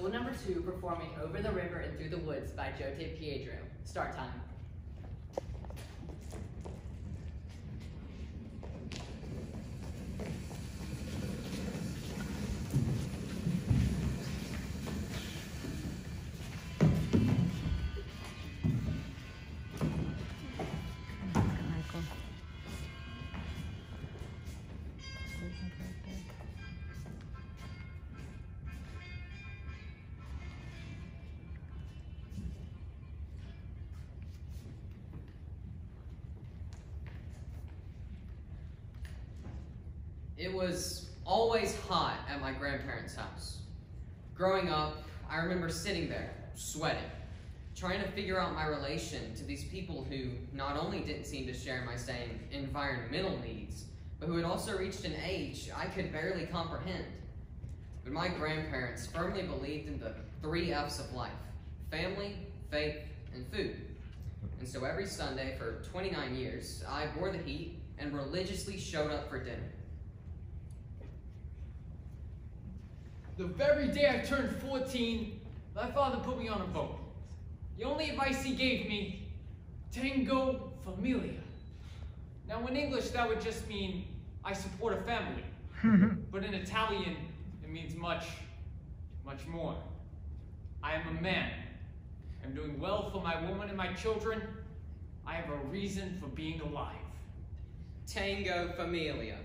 School number 2 performing Over the River and Through the Woods by Joe Pietro. Start time. It was always hot at my grandparents' house. Growing up, I remember sitting there, sweating, trying to figure out my relation to these people who not only didn't seem to share my same environmental needs, but who had also reached an age I could barely comprehend. But my grandparents firmly believed in the 3 F's of life: family, faith, and food. And so every Sunday for 29 years, I bore the heat and religiously showed up for dinner. The very day I turned 14, my father put me on a boat. The only advice he gave me, tango familia. Now in English that would just mean, I support a family. But in Italian, it means much, much more. I am a man. I'm doing well for my woman and my children. I have a reason for being alive. Tango familia.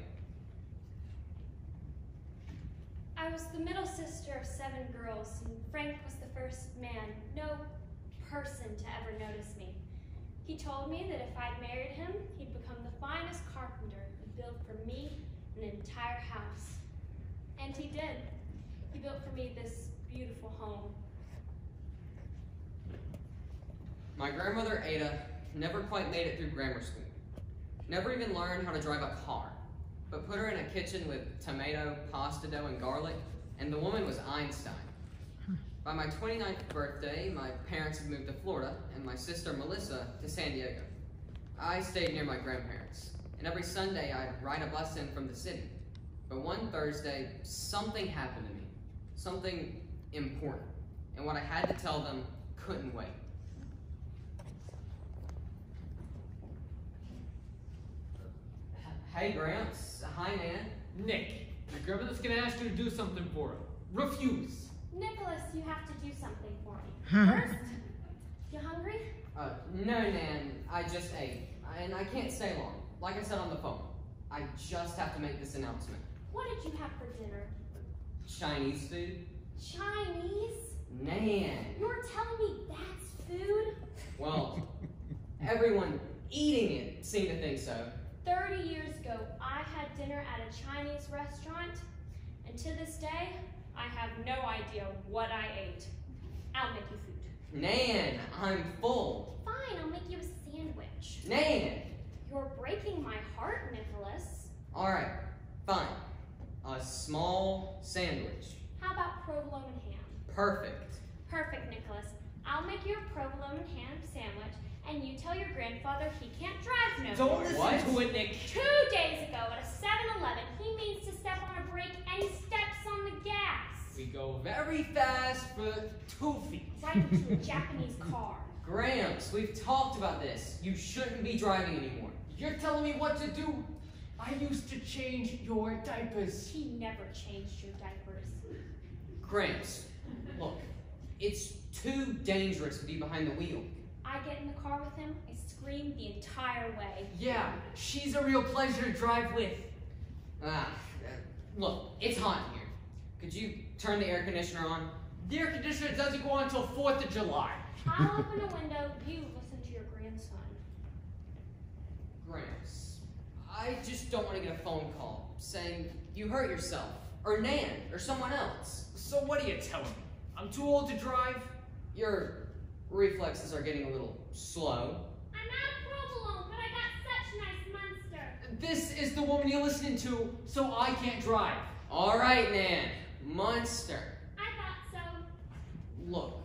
I was the middle sister of 7 girls, and Frank was the first man, no person, to ever notice me. He told me that if I'd married him, he'd become the finest carpenter who'd build for me an entire house. And he did. He built for me this beautiful home. My grandmother, Ada, never quite made it through grammar school. Never even learned how to drive a car. But put her in a kitchen with tomato, pasta dough, and garlic, and the woman was Einstein. By my 29th birthday, my parents had moved to Florida, and my sister Melissa to San Diego. I stayed near my grandparents, and every Sunday I'd ride a bus in from the city. But one Thursday, something happened to me, something important, and what I had to tell them couldn't wait. Hey, Gramps. Hi, Nan. Nick, your grandmother's gonna ask you to do something for her. Refuse. Nicholas, you have to do something for me. First, you hungry? No, Nan. I just ate, and I can't stay long. Like I said on the phone, I just have to make this announcement. What did you have for dinner? Chinese food. Chinese? Nan. You're telling me that's food? Well, everyone eating it seemed to think so. 30 years ago, I had dinner at a Chinese restaurant, and to this day, I have no idea what I ate. I'll make you food. Nan, I'm full. Fine, I'll make you a sandwich. Nan! You're breaking my heart, Nicholas. All right, fine. A small sandwich. How about provolone and ham? Perfect. Perfect, Nicholas. I'll make you a provolone and ham sandwich, and you tell your grandfather he can't drive no Don't more. listen to it, Nick. 2 days ago at a 7-Eleven, he means to step on a brake and he steps on the gas. We go very fast for 2 feet. Right into a Japanese car. Gramps, we've talked about this. You shouldn't be driving anymore. You're telling me what to do? I used to change your diapers. He never changed your diapers. Gramps, look, it's too dangerous with you behind the wheel. I get in the car with him, I scream the entire way. Yeah, she's a real pleasure to drive with. Look, it's hot in here. Could you turn the air conditioner on? The air conditioner doesn't go on until 4th of July. I'll open a window, you listen to your grandson. Gramps, I just don't want to get a phone call saying you hurt yourself, or Nan, or someone else. So what are you telling me? I'm too old to drive? Your reflexes are getting a little slow. I'm out of provolone, but I got such nice Munster. This is the woman you're listening to, so I can't drive. All right, Nan. Munster. I thought so. Look,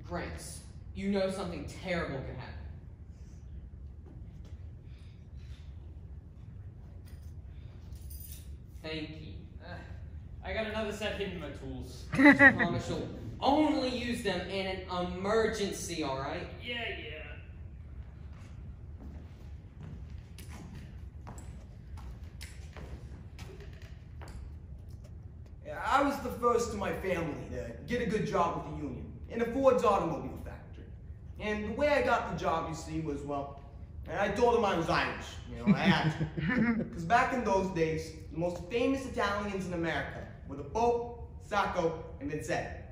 Gramps, you know something terrible could happen. Thank you. I got another set hidden in my tools. I promise you'll only use them in an emergency, all right? Yeah. I was the first in my family to get a good job with the union in a Ford's automobile factory. And the way I got the job, you see, was, well, I told them I was Irish. You know, I had to. Because back in those days, the most famous Italians in America were the Pope, Sacco, and Vincetti.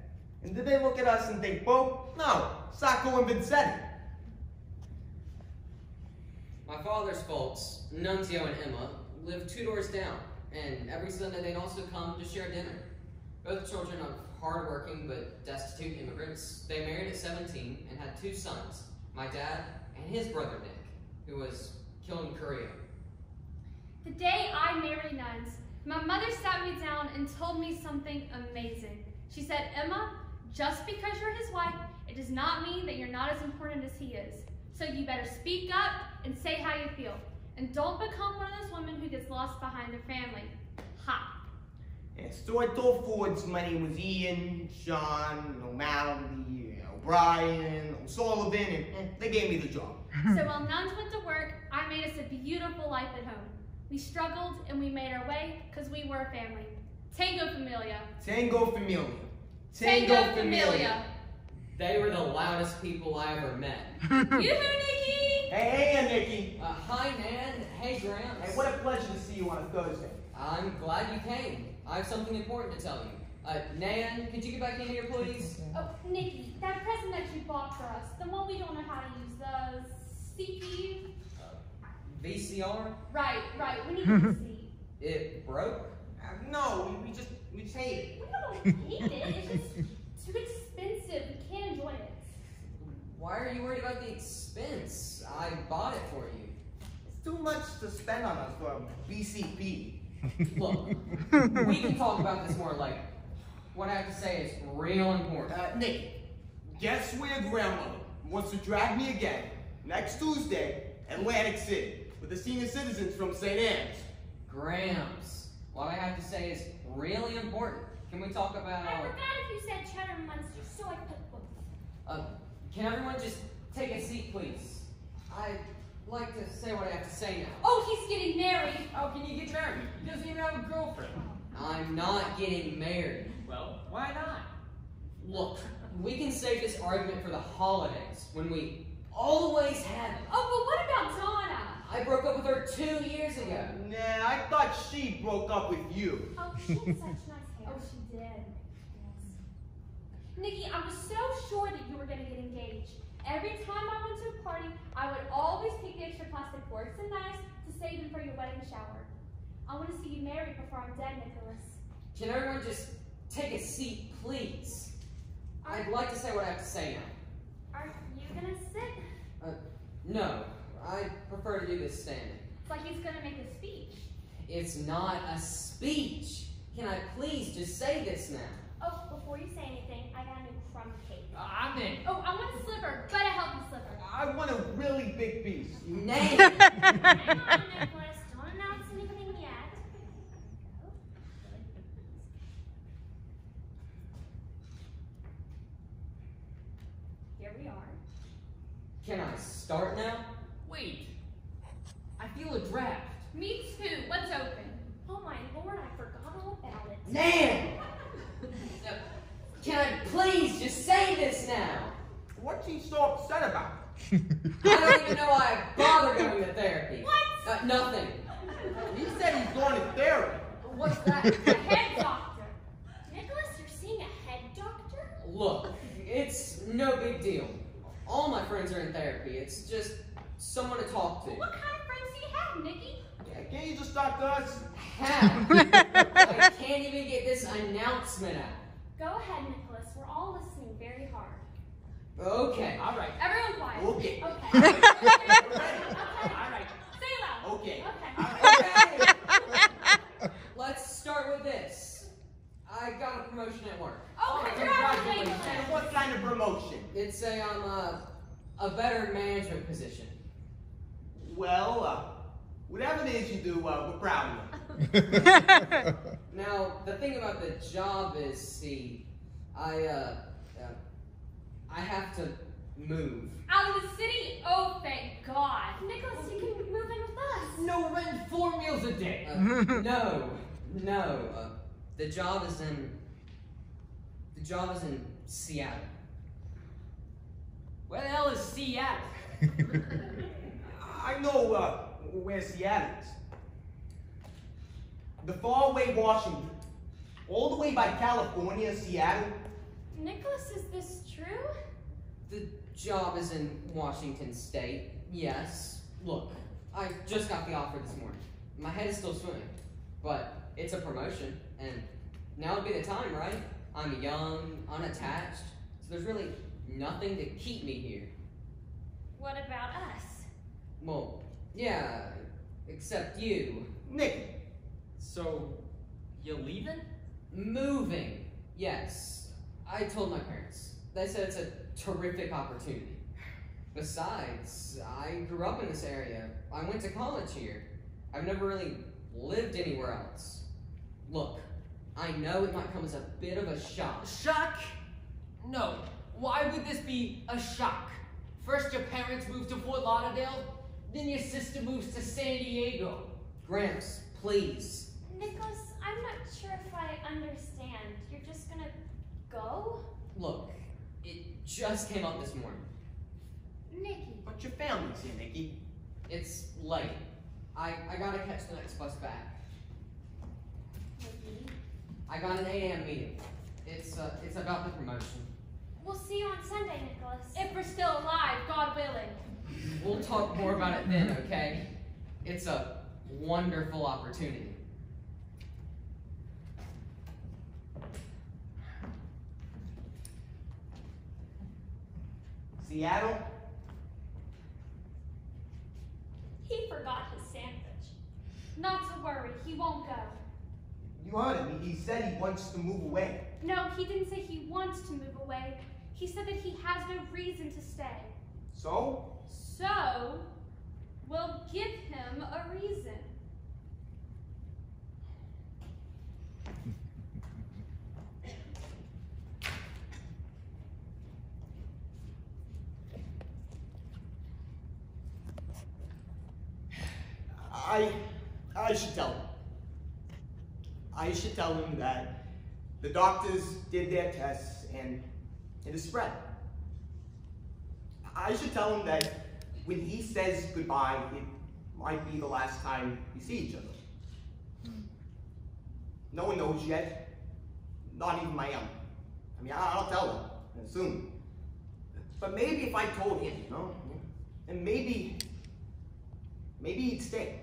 And did they look at us and think Pope? No, Sacco and Vincetti. My father's folks, Nunzio and Emma, lived 2 doors down, and every Sunday they'd also come to share dinner. Both children of hardworking but destitute immigrants, they married at 17 and had 2 sons, my dad and his brother Nick, who was killed in Korea. The day I married Nuns, my mother sat me down and told me something amazing. She said, Emma, just because you're his wife, it does not mean that you're not as important as he is. So you better speak up and say how you feel. And don't become one of those women who gets lost behind their family. Ha! And so I told Ford's my name was Ian, Sean, O'Malley, O'Brien, O'Sullivan, and they gave me the job. So while Nuns went to work, I made us a beautiful life at home. We struggled and we made our way because we were a family. Tango Familia. Tango Familia. Tango Familia. They were the loudest people I ever met. Yoo-hoo, Nikki! Hey, Nikki. Hi, Nan. Hey, Gramps. Hey, what a pleasure to see you on a Thursday. I'm glad you came. I have something important to tell you. Nan, could you get back in here, please? Oh, Nikki, that present that you bought for us, the one we don't know how to use, the CPU? VCR? Right, we need to see. It broke? No, we just hate it. We don't hate it, it's just too expensive. We can't enjoy it. Why are you worried about the expense? I bought it for you. It's too much to spend on us for a BCP. Look, we can talk about this more later. What I have to say is real important. Nick, guess where grandmother wants to drag me again next Tuesday, Atlantic City, with the senior citizens from St. Anne's. Gramps, what I have to say is really important. Can we talk about... I forgot if you said cheddar munster, so I put both. Can everyone just take a seat, please? I'd like to say what I have to say now. Oh, he's getting married. How can you get married? He doesn't even have a girlfriend. I'm not getting married. Well, why not? Look, we can save this argument for the holidays, when we always have it. Oh, but what about Donna? I broke up with her 2 years ago. Nah, I thought she broke up with you. Oh, she had such nice hair. Oh, she did. Yes. Nikki, I was so sure that you were going to get engaged. Every time I went to a party, I would always take the extra plastic forks and knives to save them for your wedding shower. I want to see you married before I'm dead, Nicholas. Can everyone just take a seat, please? I'd like to say what I have to say now. Are you going to sit? No, I prefer to do this standing. It's like he's going to make a speech. It's not a speech. Can I please just say this now? Oh, before you say anything, I got a new crumb cake. I'm in. Oh, I want a sliver, but a healthy sliver. I want a really big piece. Nay. Hang on, Nicholas. Don't announce anything yet. Here we are. Can I start now? Wait. I feel a draft. Me too. What's open? Oh my lord, I forgot all about it. Nan! Can I please just say this now? What's he so upset about? I don't even know why I bother going to therapy. What? Nothing. He said he's going to therapy. What's that? A head doctor. Nicholas, you're seeing a head doctor? Look, it's no big deal. All my friends are in therapy. It's just someone to talk to. What kind of friends do you have, Nikki? Yeah, can't you just talk to us? How? I can't even get this announcement out. Go ahead, Nicholas. We're all listening very hard. Okay. All right. Everyone quiet. Okay. Okay. Ready? All right. Say it loud. Okay. Okay. Okay. Let's start with this. I got a promotion at work. Oh, Congratulations. congratulations. What kind of promotion? It's a better management position. Well, whatever it is you do, we're proud of you. Now, the thing about the job is, see, I I have to move. Out of the city? Oh, thank God. Nicholas, you can move in with us. No rent, 4 meals a day. No. The job is in Seattle. Where the hell is Seattle? I know where Seattle is. The faraway Washington. All the way by California, Seattle. Nicholas, is this true? The job is in Washington State, yes. Look, I just got the offer this morning. My head is still swimming, but it's a promotion, and now would be the time, right? I'm young, unattached, so there's really nothing to keep me here. What about us? Well, yeah, except you. Nick. So, you leaving? Moving, yes. I told my parents. They said it's a terrific opportunity. Besides, I grew up in this area. I went to college here. I've never really lived anywhere else. Look, I know it might come as a bit of a shock. Shock? No. Why would this be a shock? First your parents moved to Fort Lauderdale, then your sister moves to San Diego. Gramps, please. Nicholas, I'm not sure if I understand. You're just gonna go? Look, it just came up this morning. Nicky. But your family's here, Nicky. It's late. I gotta catch the next bus back. Nicky. I got an 8 a.m. meeting. It's about the promotion. We'll see you on Sunday, Nicholas. If we're still alive, God willing. We'll talk more about it then, okay? It's a wonderful opportunity. Seattle? He forgot his sandwich. Not to worry, he won't go. You heard him. He said he wants to move away. No, he didn't say he wants to move away. He said that he has no reason to stay. So? So, we'll give him a reason. I should tell him. I should tell him that the doctors did their tests and it is spread. I should tell him that when he says goodbye, it might be the last time we see each other. No one knows yet, not even my aunt. I mean, I'll tell him soon. But maybe if I told him, you know, and maybe he'd stay.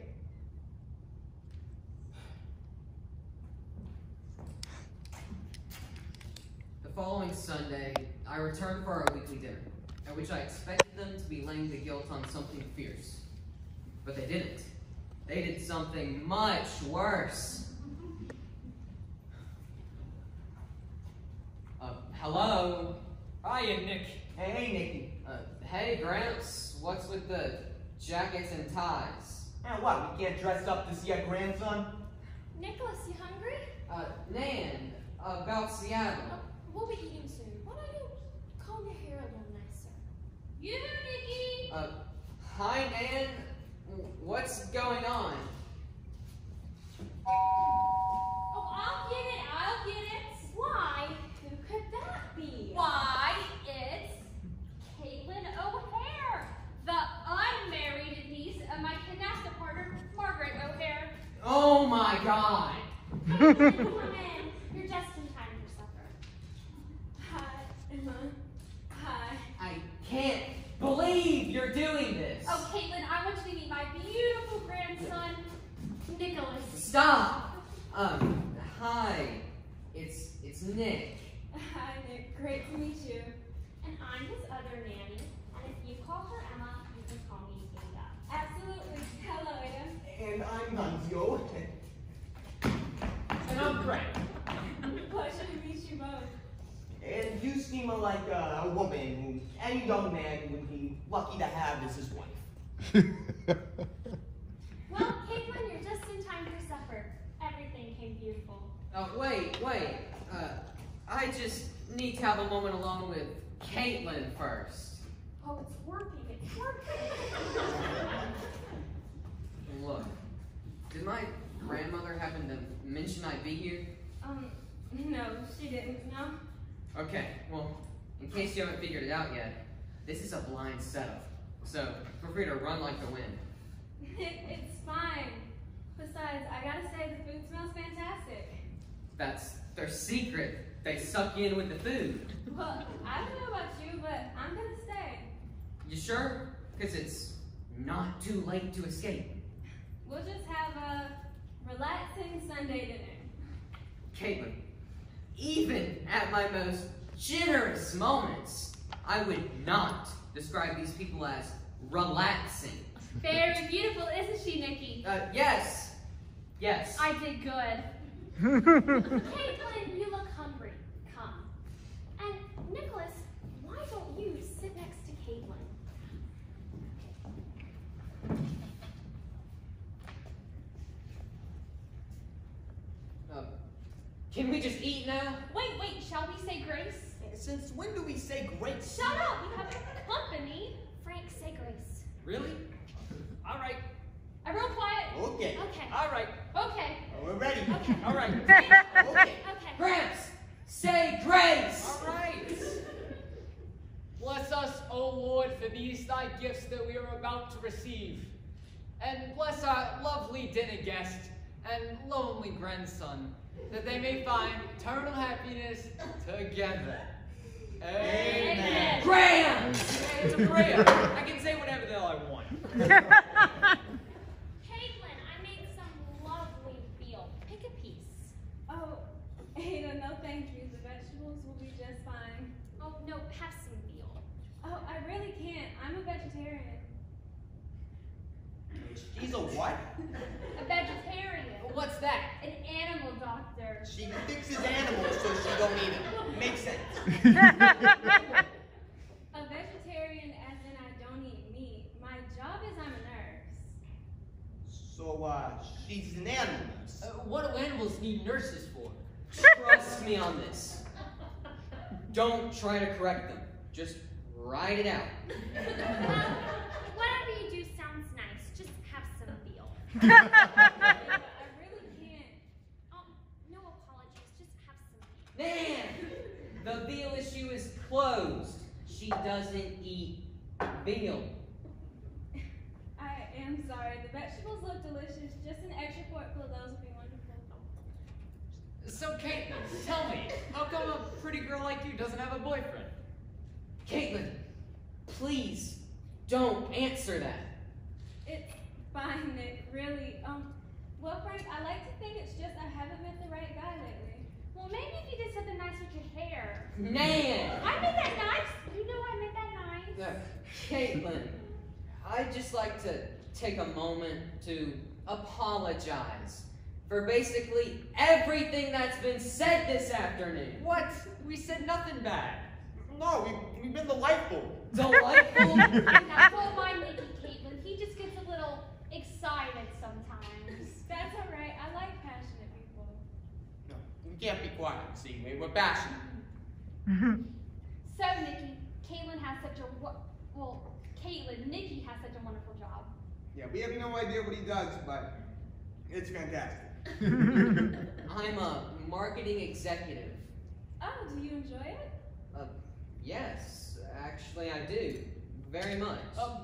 The following Sunday, I returned for our weekly dinner, at which I expected them to be laying the guilt on something fierce. But they didn't. They did something much worse. Hello? Hiya, Nick. Hey, Nicky. Hey, Gramps, what's with the jackets and ties? And what, we can't dress up to see our grandson? Nicholas, you hungry? Nan, about Seattle. We'll be eating soon. Why don't you comb your hair a little nicer? You, Nikki! Hi, Nan. What's going on? Oh, I'll get it, I'll get it. Why? Who could that be? Why, it's Caitlin O'Hare, the unmarried niece of my gymnastic partner, Margaret O'Hare. Oh my God! Hey, come in. You're just in time for supper. Hi. Hi. I can't believe you're doing this. Oh, Caitlin, I want you to meet my beautiful grandson, Nicholas. Stop. Hi. It's Nick. Hi, Nick. Great to meet you. And I'm his other nanny. And if you call her Emma, you can call me Ada. Absolutely. Hello, Ada. And I'm Nunzio. And I'm Greg. Pleasure to meet you both. And you seem like a woman who any young man would be lucky to have as his wife. Well, Caitlin, you're just in time for supper. Everything came beautiful. Wait. I just need to have a moment alone with Caitlin first. Oh, it's working. It's working. Look, did my grandmother happen to mention I'd be here? No, she didn't, no. Okay, well, in case you haven't figured it out yet, this is a blind setup. So, feel free to run like the wind. It's fine. Besides, I gotta say, the food smells fantastic. That's their secret. They suck you in with the food. Well, I don't know about you, but I'm gonna stay. You sure? Because it's not too late to escape. We'll just have a relaxing Sunday dinner. Caitlin, even at my most generous moments, I would not describe these people as relaxing. Very beautiful, isn't she, Nikki? Yes. Yes. I did good. Caitlin, you look hungry. Come. And Nicholas, why don't you sit next to Caitlin? Can we just eat now? Wait, shall we say grace? Since when do we say grace? Shut up, we have company. Frank, say grace. Really? All right. Everyone quiet. Okay. Okay. All right. Okay. We're ready. Okay. All right. Okay. Okay. Gramps, say grace! All right. Bless us, O Lord, for these thy gifts that we are about to receive. And bless our lovely dinner guest and lonely grandson, that they may find eternal happiness together. Amen. Grams! It's a prayer. I can say whatever the hell I want. Caitlin, I made some lovely veal. Pick a piece. Oh, Ada, no thank you. The vegetables will be just fine. Oh, no, have some veal. Oh, I really can't. I'm a vegetarian. She's a what? A vegetarian. What's that? An animal doctor. She fixes animals so she don't eat them. Makes sense. A vegetarian as in I don't eat meat. My job is I'm a nurse. So, she's an animal nurse. What do animals need nurses for? Trust me on this. Don't try to correct them. Just write it out. Whatever you do sounds nice. Just have some veal. I really can't. No apologies. Just have some veal. Man, the veal issue is closed. She doesn't eat veal. I am sorry. The vegetables look delicious. Just an extra forkful of those would be wonderful. So, Caitlin, tell me, how come a pretty girl like you doesn't have a boyfriend? Caitlin, please don't answer that. It's fine, Nick. Really. Well, Frank, I like to think it's just I haven't met the right guy lately. Well, maybe if you did something nice with your hair. Nan! I made that nice. You know I made that nice. Caitlin, I'd just like to take a moment to apologize for basically everything that's been said this afternoon. What? We said nothing bad. No, we've been delightful. Delightful. Now, don't mind Nikki, Caitlin. He just gets a little excited sometimes. That's all right. I like passionate people. No, we can't be quiet. See, we're passionate. So, Nikki, Caitlin has such a Nikki has such a wonderful job. Yeah, we have no idea what he does, but it's fantastic. I'm a marketing executive. Oh, do you enjoy it? Yes, actually I do. Very much.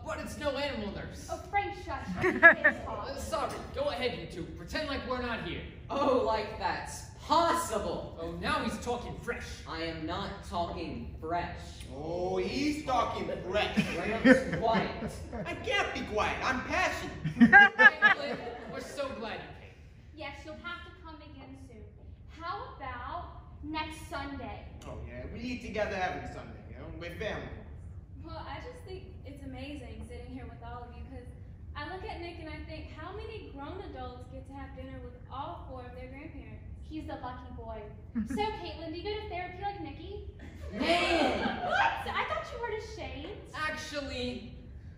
But it's no animal nurse. Oh, Frank, shush. It's fine. Sorry, go ahead, you two. Pretend like we're not here. Oh, like that's possible. Oh, now he's talking fresh. I am not talking fresh. Oh, he's talking fresh. Gramps, quiet. I can't be quiet. I'm passionate. Caitlin, we're so glad you came. Yes, you'll have to come again soon. How about next Sunday? Oh, yeah, we eat together every Sunday, you know? We're family. Well, I just think it's amazing sitting here with all of you because I look at Nick and I think how many grown adults get to have dinner with all four of their grandparents? He's the lucky boy. So, Caitlin, do you go to therapy like Nikki? Man! What? I thought you weren't ashamed. Actually,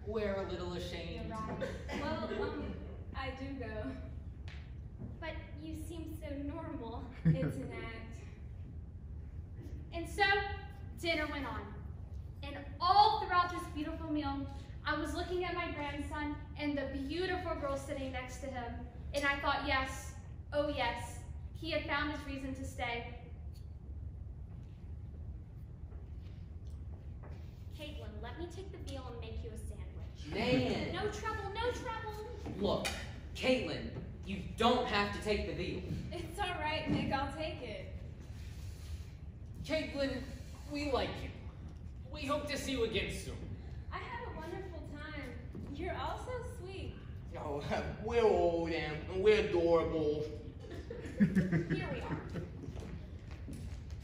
we're a little You're ashamed. right. Well, I do go. But you seem so normal. It's an act. dinner went on. And all throughout this beautiful meal, I was looking at my grandson and the beautiful girl sitting next to him. And I thought, yes, oh yes, he had found his reason to stay. Caitlin, let me take the veal and make you a sandwich. Man. No trouble, no trouble. Look, Caitlin, you don't have to take the veal. It's all right, Nick. I'll take it. Caitlin, we like you. We hope to see you again soon. I had a wonderful time. You're all so sweet. Oh, we're old and we're adorable. Here we are.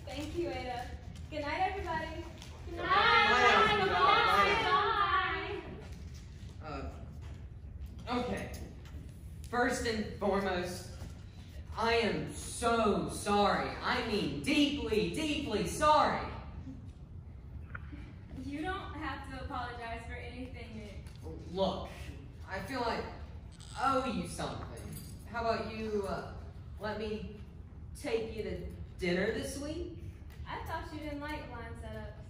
Thank you, Ada. Good night, everybody. Good Bye. night. Bye. Bye. Okay. First and foremost, I am so sorry. I mean, deeply, deeply sorry. You don't have to apologize for anything, Nick. Look, I feel like I owe you something. How about you let me take you to dinner this week? I thought you didn't like line setups.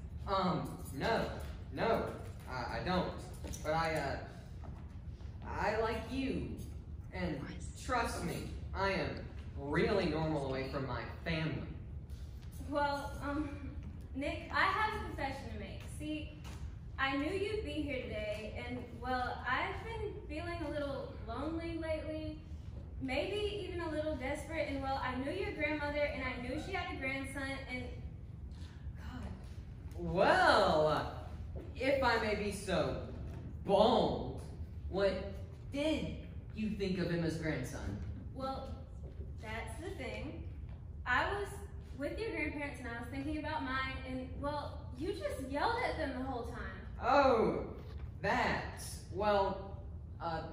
No, I don't. But I like you. And trust me, I am really normal away from my family. Well, Nick, I have a confession to make. See, I knew you'd be here today, and, well, I've been feeling a little lonely lately, maybe even a little desperate, and, well, I knew your grandmother, and I knew she had a grandson, and, God. Well, if I may be so bold, what did you think of him as grandson? Well, that's the thing. I was with your grandparents, and I was thinking about mine, and, well, you just yelled at them the whole time. Oh, that. Well,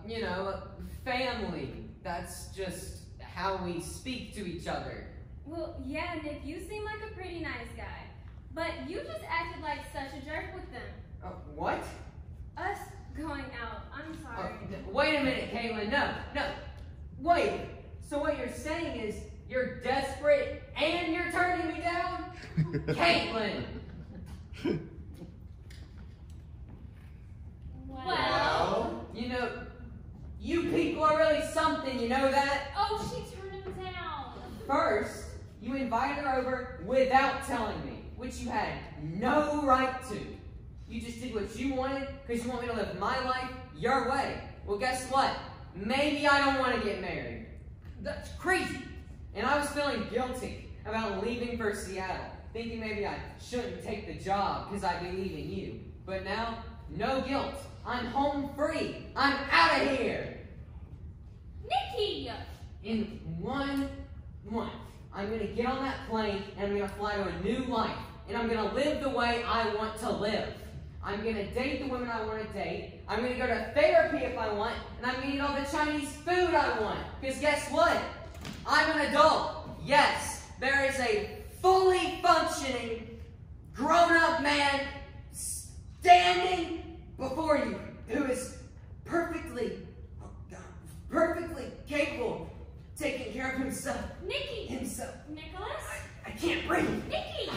you know, family. That's just how we speak to each other. Well, yeah, Nick, you seem like a pretty nice guy, but you just acted like such a jerk with them. What? Us going out. I'm sorry. Wait a minute, Caitlin. No. Wait. So what you're saying is you're desperate and you're turning me down? Caitlin! Well. You know, you people are really something, you know that? Oh, she turned him down. First, you invited her over without telling me, which you had no right to. You just did what you wanted because you want me to live my life your way. Well, guess what? Maybe I don't want to get married. That's crazy. And I was feeling guilty about leaving for Seattle, thinking maybe I shouldn't take the job because I'd be leaving you. But now, no guilt. I'm home free. I'm out of here. Nikki! In 1 month, I'm going to get on that plane and I'm going to fly to a new life. And I'm going to live the way I want to live. I'm going to date the women I want to date. I'm going to go to therapy if I want. And I'm going to eat all the Chinese food I want. Because guess what? I'm an adult. Yes, there is a fully functioning, grown-up man standing before you who is perfectly capable of taking care of himself. Nikki! Himself. Nicholas? I can't breathe. Nikki!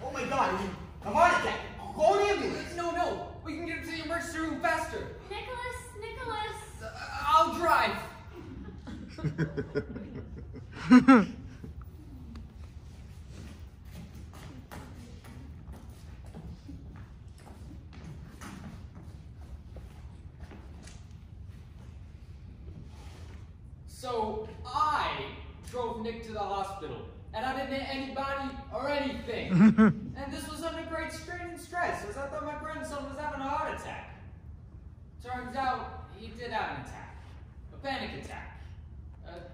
Oh my God, a heart attack. Call an ambulance. No. We can get him to the emergency room faster. Nicholas! I'll drive. So I drove Nick to the hospital, and I didn't hit anybody or anything. And this was under great strain and stress, as I thought my grandson was having a heart attack. Turns out he did have an attack, a panic attack.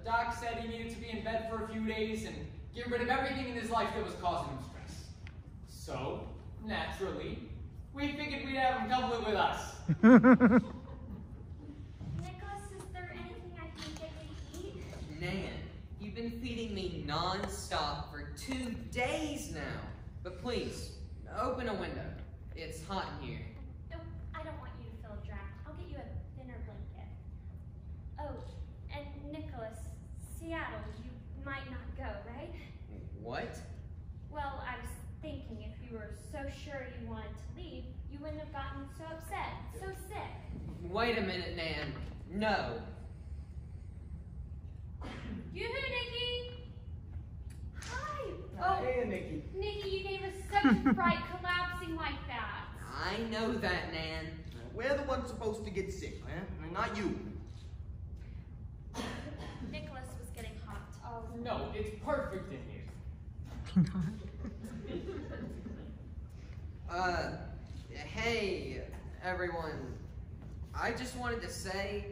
Doc said he needed to be in bed for a few days and get rid of everything in his life that was causing him stress. So, naturally, we figured we'd have him come live with us. Nicholas, is there anything I can get you to eat? Nan, you've been feeding me non-stop for 2 days now. But please, open a window. It's hot in here. No, I don't want you to feel dry. I'll get you a thinner blanket. Oh, and Nicholas, Seattle, you might not go, right? What? Well, wait a minute, Nan. No. Yoo-hoo, Nikki! Hi! Hey, Nikki. Nikki, you gave us such a fright collapsing like that. I know that, Nan. We're the ones supposed to get sick, man. Not you. Nicholas was getting hot. Oh, no, it's perfect in here. Hey, everyone. I just wanted to say,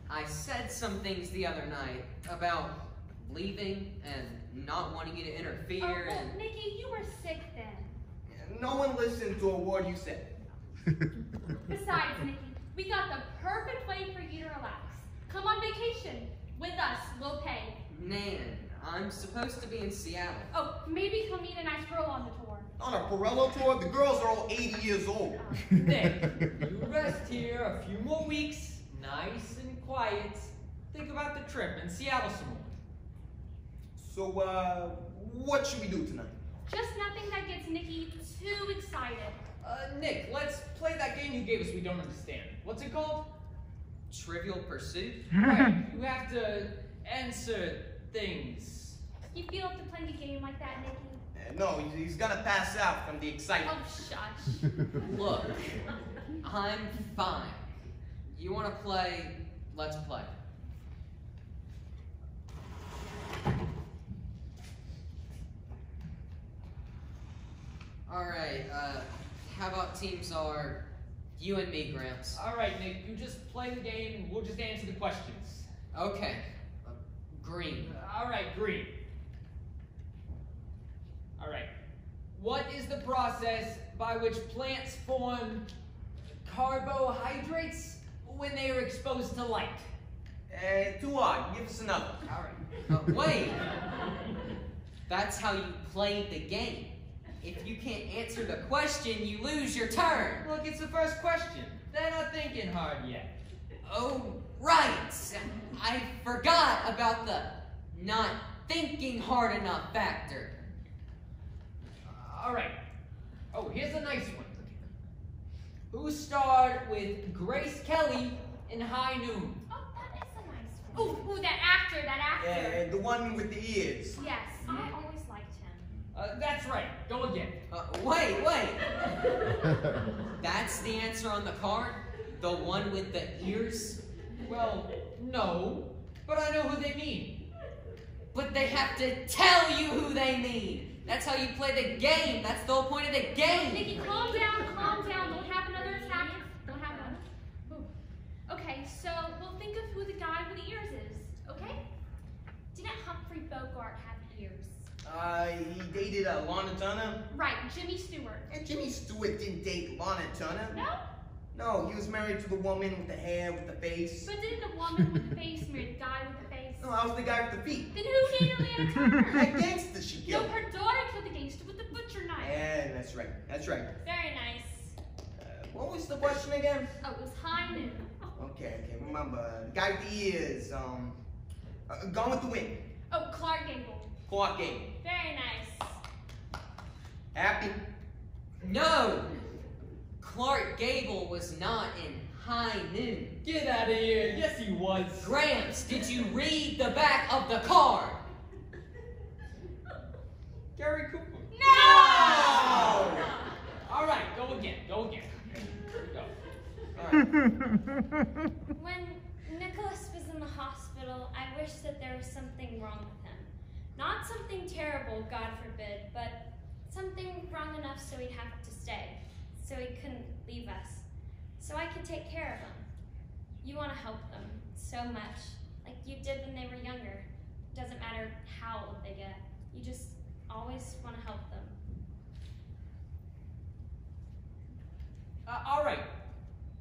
I said some things the other night about leaving and not wanting you to interfere well, and... Nikki, you were sick then. No one listened to a word you said. Besides, Nikki, we got the perfect way for you to relax. Come on vacation. With us, we'll pay. Nan, I'm supposed to be in Seattle. Oh, maybe come meet a nice girl on the tour. On a Pirello tour, the girls are all 80 years old. Nick, you rest here a few more weeks, nice and quiet. Think about the trip and Seattle some more. So, what should we do tonight? Just nothing that gets Nikki too excited. Nick, let's play that game you gave us we don't understand. What's it called? Trivial Pursuit? Right, you have to answer things. You feel up to playing a game like that, Nikki? No, he's gonna pass out from the excitement. Oh, shush. Look, I'm fine. You want to play? Let's play. Alright, how about teams are you and me, Gramps? All right, Nick, you just play the game and we'll just answer the questions. Okay. Green. All right, green. All right. What is the process by which plants form carbohydrates when they are exposed to light? Too hard. Give us another. All right. Wait. That's how you played the game. If you can't answer the question, you lose your turn. Look, it's the first question. They're not thinking hard yet. Oh, right. I forgot about the not thinking hard enough factor. All right. Oh, here's a nice one. Who starred with Grace Kelly in High Noon? Oh, that is a nice one. Ooh, that actor. Yeah, the one with the ears. Yes, I always liked him. That's right. Go again. Wait. That's the answer on the card? The one with the ears? Well, no, but I know who they mean. But they have to tell you who they mean. That's how you play the game. That's the whole point of the game. Nikki, calm down. Don't have another attack. Don't have another. Ooh. Okay, so we'll think of who the guy with the ears is, okay? Didn't Humphrey Bogart have ears? He dated Lana Turner. Right, Jimmy Stewart. And Jimmy Stewart didn't date Lana Turner. No? No, he was married to the woman with the hair, with the face. But didn't the woman with the face marry the guy with the face? No, I was the guy with the feet. Then who dated Lana Turner? That gangster she No, killed. her daughter killed the gangster with the butcher knife. Yeah, that's right. Very nice. What was the question again? Oh, it was High Noon. Okay, remember. The guy with the ears, Gone with the Wind. Oh, Clark Gable. Clark Gable. Very nice. Happy? No! Clark Gable was not in High Noon. Get out of here. Yes, he was. Gramps, did you read the back of the card? Gary Cooper. No! All right, go again. Go. When Nicholas was in the hospital, I wished that there was something wrong with him. Not something terrible, God forbid, but something wrong enough so he'd have to stay. So he couldn't leave us. So I could take care of him. You want to help them so much, like you did when they were younger. Doesn't matter how old they get. You just always want to help them. All right.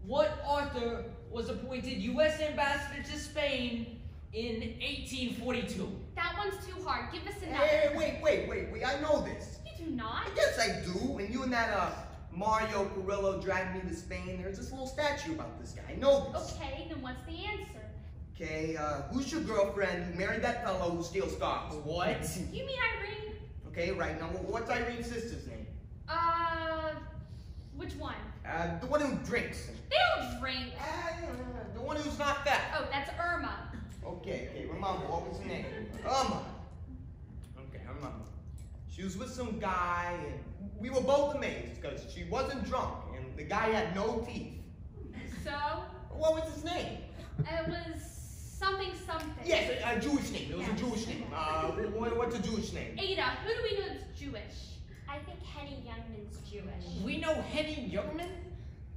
What author was appointed U.S. ambassador to Spain in 1842? That one's too hard. Give us another. Hey, wait. I know this. You do not? Yes, I do. And you and that, Mario Carrillo dragged me to Spain. There's this little statue about this guy. I know this. Okay, then what's the answer? Okay, who's your girlfriend who married that fellow who steals cars? What? You mean Irene? Okay, right. Now, what's Irene's sister's name? Which one? The one who drinks. They don't drink. Okay, I remember. She was with some guy, and we were both amazed because she wasn't drunk, and the guy had no teeth. So, What was his name? it was something. Yes, a Jewish name. It was a Jewish name. What's a Jewish name? Ada, who do we know that's Jewish? I think Henny Youngman's Jewish. We know Henny Youngman?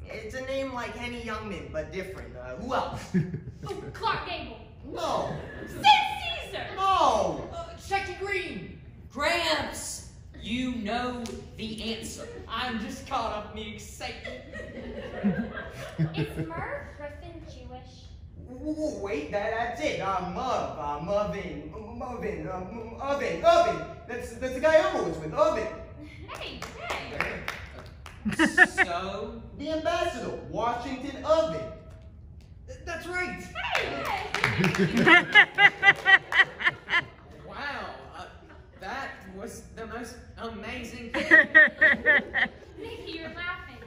It's a name like Henny Youngman, but different. Who else? Oh, Clark Gable. No. Sid Caesar. No. Shecky Green. Gramps, you know the answer. I'm just caught up in the excitement. Is Merv Griffin Jewish? Wait, that's it. Mervin. That's the guy I was with, Irvin. Hey. So, The ambassador, Washington Irvin. That's right. Hey. wow, that was the most amazing thing. Nikki, you're laughing.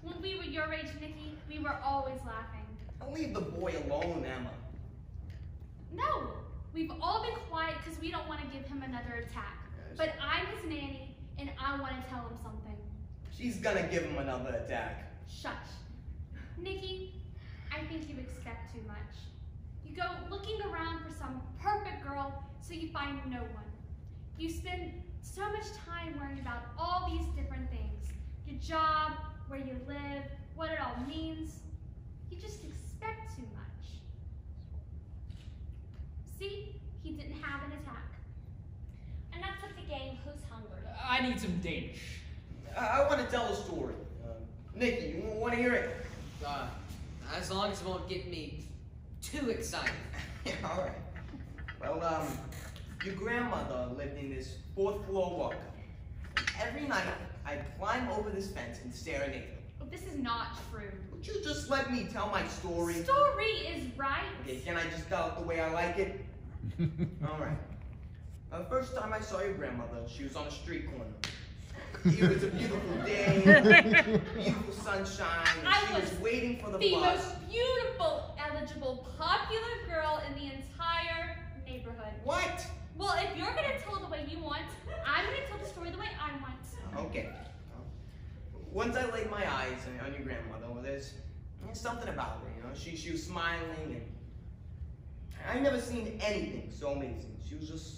When we were your age, Nikki, we were always laughing. Don't leave the boy alone, Emma. No, we've all been quiet because we don't want to give him another attack. But I'm his nanny, and I want to tell him something. She's gonna give him another attack. Shush. Nikki, I think you expect too much. You go looking around for some perfect girl, so you find no one. You spend so much time worrying about all these different things. Your job, where you live, what it all means. You just expect too much. See, he didn't have an attack. Enough with the game. Who's hungry? I need some Danish. I want to tell a story. Nikki, you want to hear it? As long as it won't get me too excited. Yeah, all right. Well, your grandmother lived in this 4th floor walk. Every night, I'd climb over this fence and serenade her. Oh, this is not true. Would you just let me tell my story? Story is right. Okay, can I just tell it the way I like it? All right. The first time I saw your grandmother, she was on a street corner. It was a beautiful day, beautiful sunshine, and she was waiting for the The bus. most beautiful, eligible, popular girl in the entire neighborhood. What? Well, if you're going to tell it the way you want, I'm going to tell the story the way I want. Okay. Once I laid my eyes on your grandmother, well, there's something about her, you know. She was smiling, and I never seen anything so amazing. She was just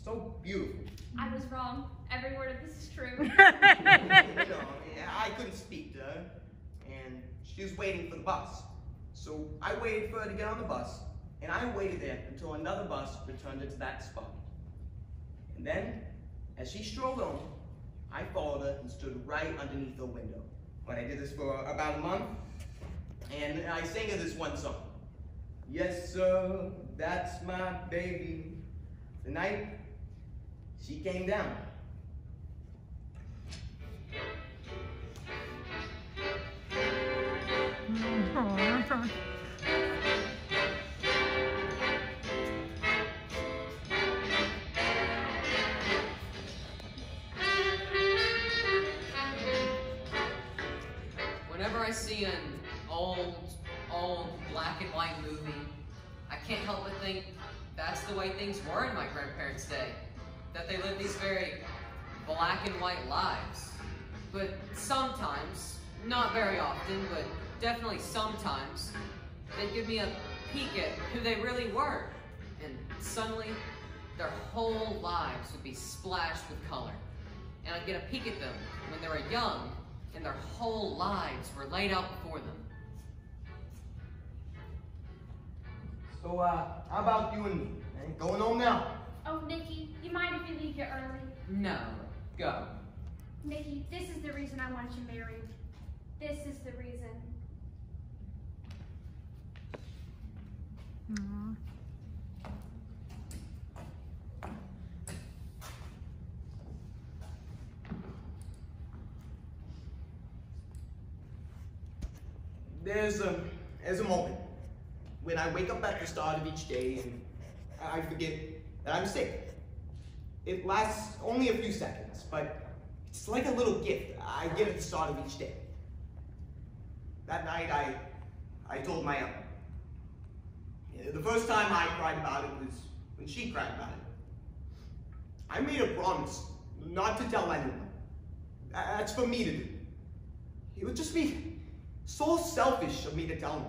so beautiful. I was wrong. Every word of this is true. You know, I couldn't speak to her, and she was waiting for the bus. So I waited for her to get on the bus, and I waited there until another bus returned her to that spot. And then, as she strolled on, I followed her and stood right underneath her window. When I did this for about a month, and I sang her this one song. Yes, sir, that's my baby. The night she came down. Whenever I see an old black and white movie, I can't help but think that's the way things were in my grandparents' day. That they lived these very black and white lives. But sometimes, not very often, but definitely sometimes, they'd give me a peek at who they really were. And suddenly, their whole lives would be splashed with color. And I'd get a peek at them when they were young, and their whole lives were laid out before them. So, how about you and me? Going home now? Oh, Nikki, you mind if you leave here early? No, go. Nikki, this is the reason I want you married. This is the reason. There's a moment when I wake up at the start of each day and I forget that I'm sick. It lasts only a few seconds, but it's like a little gift I get at the start of each day. That night I told my aunt. The first time I cried about it was when she cried about it. I made a promise not to tell anyone. That's for me to do. It would just be so selfish of me to tell him.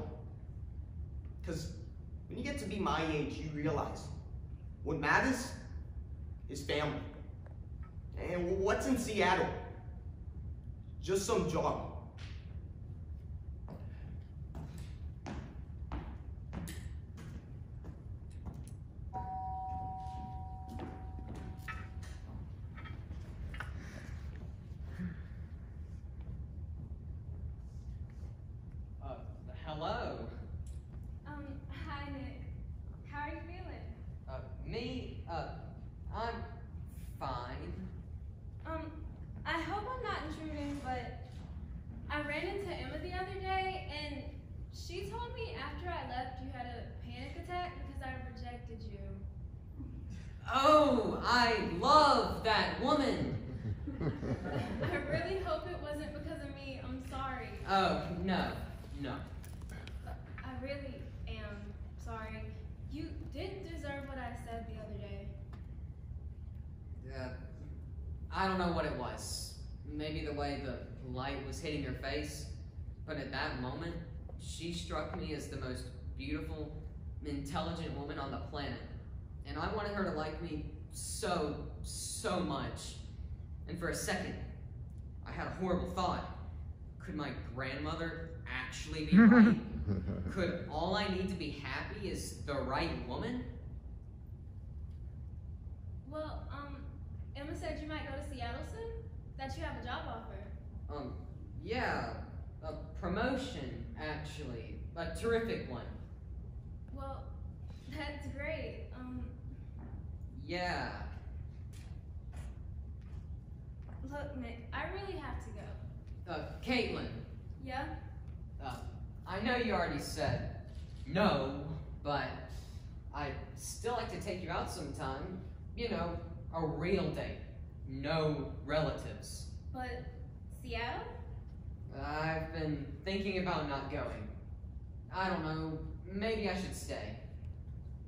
Because when you get to be my age, you realize what matters is family. And what's in Seattle? Just some job. Hello. Hi, Nick. How are you feeling? Me? I'm fine. I hope I'm not intruding, but I ran into Emma the other day, and she told me after I left you had a panic attack because I rejected you. Oh, I love that woman. I really hope it wasn't because of me. I'm sorry. Oh, no. I really am sorry. You didn't deserve what I said the other day. I don't know what it was. Maybe the way the light was hitting her face. But at that moment, she struck me as the most beautiful, intelligent woman on the planet. And I wanted her to like me so much. And for a second, I had a horrible thought. Could my grandmother actually be right? Could all I need to be happy is the right woman? Well, Emma said you might go to Seattle soon? That you have a job offer. Yeah, a promotion, actually. A terrific one. Well, that's great. Yeah. Look, Nick, I really have to go. Caitlin, Yeah? I know you already said no, but I'd still like to take you out sometime. You know, a real date. No relatives. But Seattle? I've been thinking about not going. I don't know, maybe I should stay.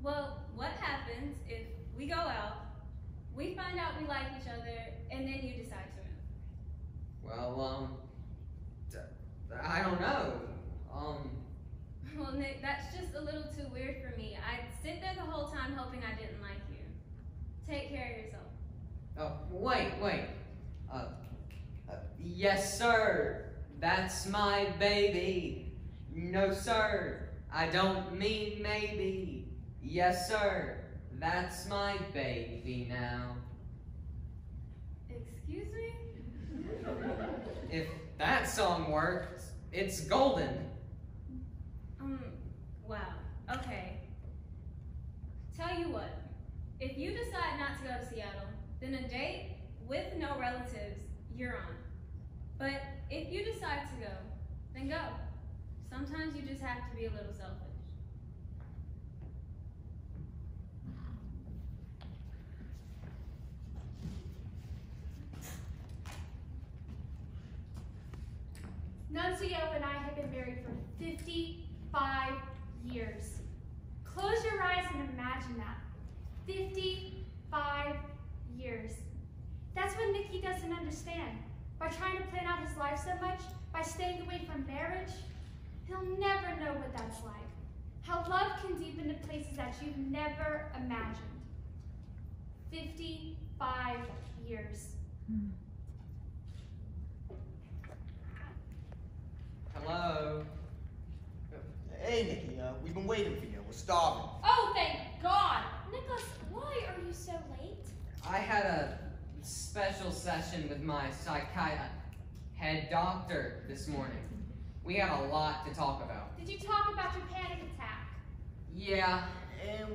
Well, what happens if we go out, we find out we like each other, and then you decide to move? Well, I don't know. Well, Nick, that's just a little too weird for me. I'd sit there the whole time hoping I didn't like you. Take care of yourself. Wait. Yes, sir. That's my baby. No, sir. I don't mean maybe. Yes, sir. That's my baby now. Excuse me? If that song works, it's golden. Wow. Okay. Tell you what. If you decide not to go to Seattle, then a date with no relatives, you're on. But if you decide to go, then go. Sometimes you just have to be a little selfish. Nunzio and I have been married for 55 years. Close your eyes and imagine that. 55 years. That's what Nicky doesn't understand. By trying to plan out his life so much, by staying away from marriage, he'll never know what that's like. How love can deepen to places that you've never imagined. 55 years. Hello. Hey, Nikki, we've been waiting for you. We're starving. Oh, thank God! Nicholas, why are you so late? I had a special session with my head doctor this morning. We had a lot to talk about. Did you talk about your panic attack? Yeah, And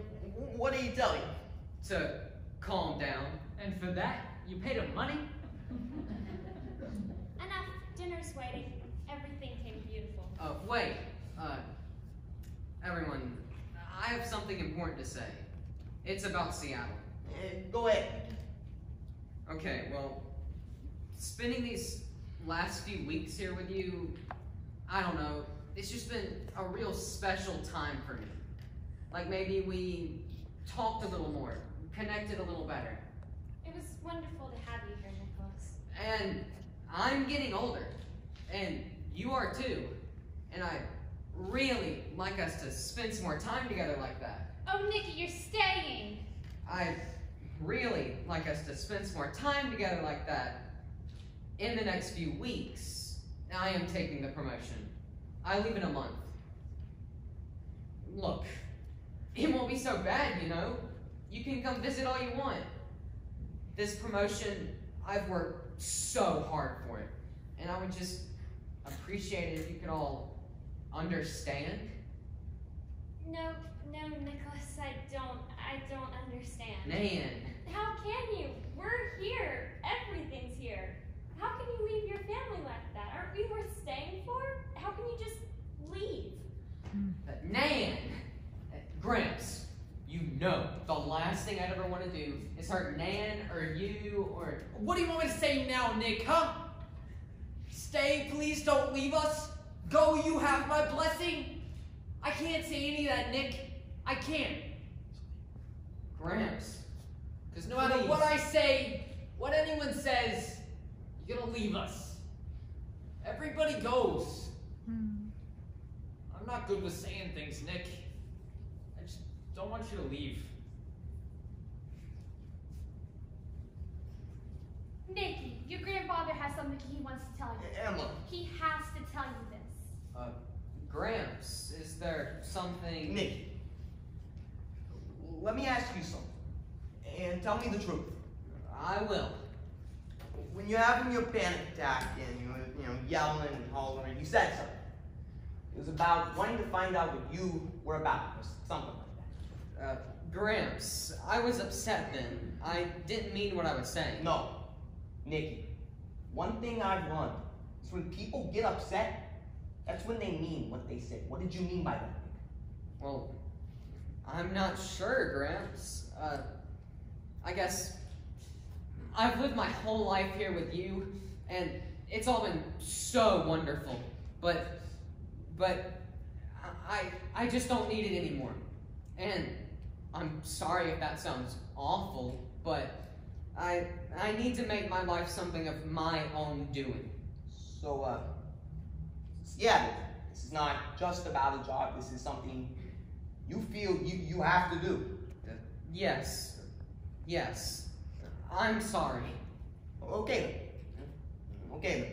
what did he tell you? to calm down. And for that, you paid him money? Enough. Dinner's waiting. Everything came beautiful. Wait. Everyone, I have something important to say. It's about Seattle. Go ahead. Okay, well, spending these last few weeks here with you, I don't know, it's just been a real special time for me. Like maybe we talked a little more, connected a little better. It was wonderful to have you here, Nicholas. And I'm getting older. And you are too. And I'd really like us to spend some more time together like that. Oh, Nikki, you're staying. I'd really like us to spend some more time together like that in the next few weeks. I am taking the promotion. I leave in a month. Look, it won't be so bad, you know? You can come visit all you want. This promotion, I've worked so hard for it. And I would just appreciate it if you could all understand. No, Nicholas, I don't understand. Nan. How can you? We're here. Everything's here. How can you leave your family like that? Aren't we worth staying for? How can you just leave? Nan! Gramps, you know the last thing I'd ever want to do is hurt Nan or you or... What do you want me to say now, Nick, huh? Stay, please don't leave us. Go, you have my blessing. I can't say any of that, Nick. I can't. Gramps. Because no matter what I say, what anyone says, you're gonna leave us. Everybody goes. I'm not good with saying things, Nick. I just don't want you to leave. Nikki, your grandfather has something he wants to tell you. Emma. He has to tell you this. Gramps, is there something... Nikki, let me ask you something. And tell me the truth. I will. When you're having your panic attack and you were, yelling and hollering, you said something. It was about wanting to find out what you were about, or something like that. Gramps, I was upset then. I didn't mean what I was saying. No, Nikki. One thing I've learned is when people get upset, that's when they mean what they say. What did you mean by that? Well, I'm not sure, Gramps. I guess I've lived my whole life here with you, and it's all been so wonderful. But I just don't need it anymore. And I'm sorry if that sounds awful, but I need to make my life something of my own doing. So, yeah, this is not just about a job. This is something you feel you have to do. Yes. I'm sorry. Okay then.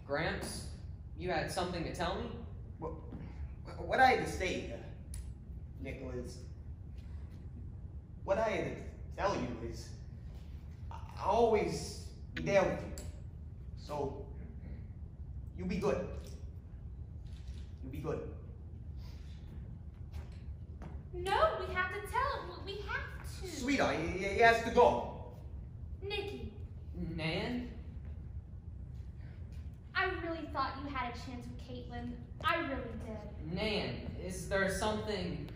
Gramps, you had something to tell me? What I had to say, Nicholas, what I had to tell you is, I'll always be there with you. So, you be good. You be good. No, we have to tell him. We have to. Sweetheart, he has to go. Nikki, Nan? I really thought you had a chance with Caitlin. I really did. Nan, is there something